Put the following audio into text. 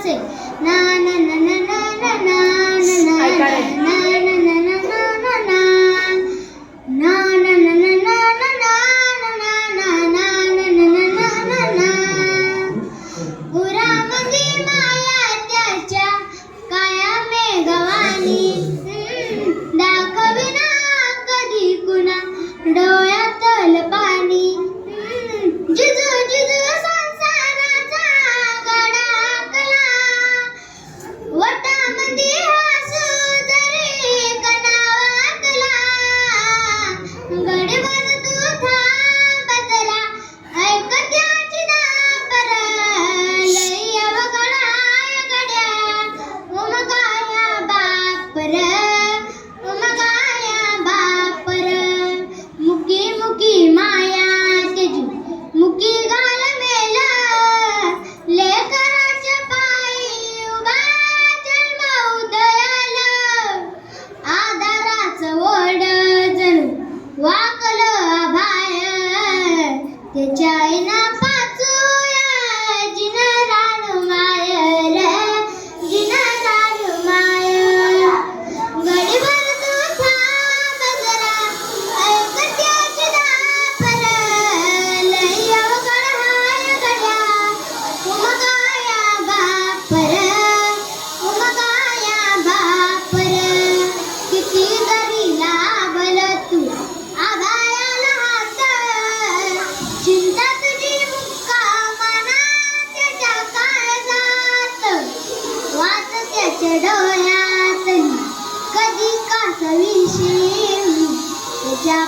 असे ना ना ना ना ना ना ना ना डोळ्यातल पाणी जिजू जिजू संसाराचा गडाकला वटामध्ये हसू जरी कणावातला गडीवर तू थांबतला ऐक त्याची दापर लई अवघडाय गड्या उमगाया बापर उमगाया बापर मुकी मुकी माया त्याची मुकी घाल मेल लेकराच्या पायी उभा जन्म उदयाल आधाराचं ओढ जणू वाकलं आभाळ त्याच्या आईना पाचूया जिन रानू माय रे जिन रानू माय गडीवर तू थांब जरा ऐक त्याची दापर लई अवघड हाय गड्या उमगाया बापर उमगाया बापर किती जरी लाभल तू आभाळाला हात चिंता तुझी मुक्का मना त्याच्या काळजात वाच त्याच्या डोळ्यात कधी कासविशी त्याच्या